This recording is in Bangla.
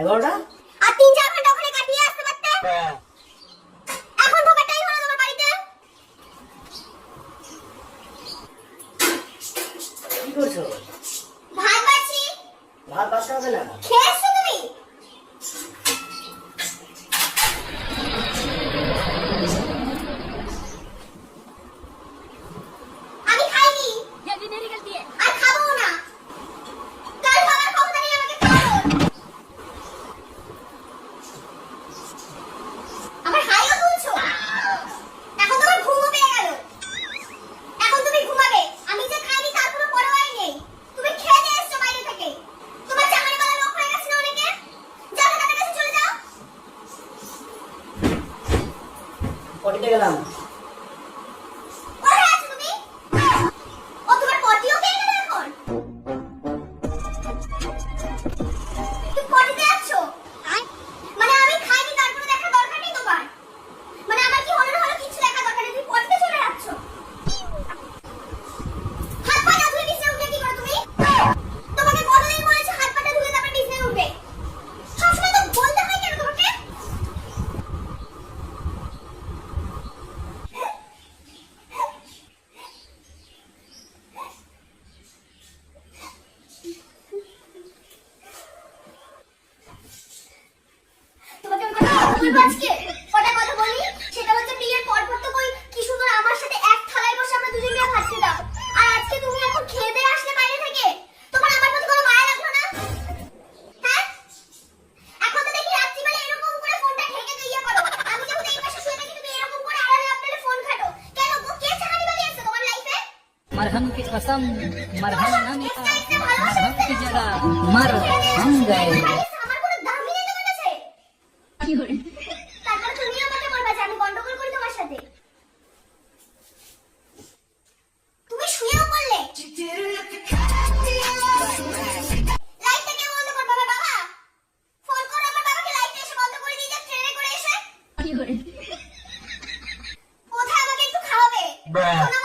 11টা আর 3-4 ঘন্টা ওখানে কাটিয়ে আসতে পারতে। এখন ঢোকার টাইম হলো তোমার বাড়িতে। কি করছো? ভাত বাড়ছি। ভাত বাসতে হবে না। খেয়েছো তুমি? আমি খাইনি। আর খাবো না। কাল খাবার ক্ষমতা নেই আমাকে খাওয়ানোর। আমার হাইও তুলছো। এখন তোমার ঘুমও পেয়ে গেল। এখন তুমি ঘুমাবে। আমি যে খাইনি তার কোনো পরোয়াই নেই। তুমি খেয়ে দিয়ে এসছো বাইরে থেকে। তোমার চাকরি করা লোক হয়ে গেছে না অনেকে? যাও না, তাদের কাছে চলে যাও। পটিতে গেলাম। কোথায় আছো তুমি? ও তোমার পটিও পেয়ে গেল এখন? তুমি পটিতে আছো? মানে আমি খাইনি তার কোনো দেখা দরকার নেই তোমার? মানে আমার কি হলো না হলো কিছু দেখা দরকার নেই, তুমি পটিতে চলে যাচ্ছ? হাত পা না ধুয়ে বিছানায় উঠে কি করো তুমি? তোমাকে কতদিন বলেছি হাত পাটা ধুয়ে তারপর বিছানায় উঠবে? সবসময় তো বলতে হয় কেন তোমাকে? তোমাকে আমি কথা বলবো আজকে। কটা কথা বলি, সেটা হচ্ছে বিয়ের পর তো কই কি সুন্দর আমার সাথে এক থালায় বসে আমরা দুজন মিলে ভাত খেতাম। আর আজকে তুমি এখন খেয়ে দিয়ে আসলে বাইরে থেকে, তোমার আমার প্রতি কোনো মায়া লাগলো না? হ্যাঁ, এখন তো দেখি রাত্রিবেলা এরকম করে ফোনটা ঢেকে দিয়ে করো। আমি যখন এই পাশে শুয়ে থাকি তুমি এরকম করে আড়ালে আপনারে ফোন ঘাটো কেন? গো কে চাকরি বাকি আছে তোমার লাইফে? मरहम की कसम मरहम ना मिटा मरहम की जगह मर हम गए আমার কোনো দামই নেই তোমার কাছে। তারপর তুমি আমাকে বলবা যে আমি গন্ডগোল করি তোমার সাথে। তুমি শুয়েও বললে লাইটটা কে বন্ধ করবে আমার বাবা? ফোন করো আমার বাবাকে, লাইটটা এসে বন্ধ করে দিয়ে যাক ট্রেনে করে এসে। কোথায় আমাকে একটু খাওয়াবে? শোনো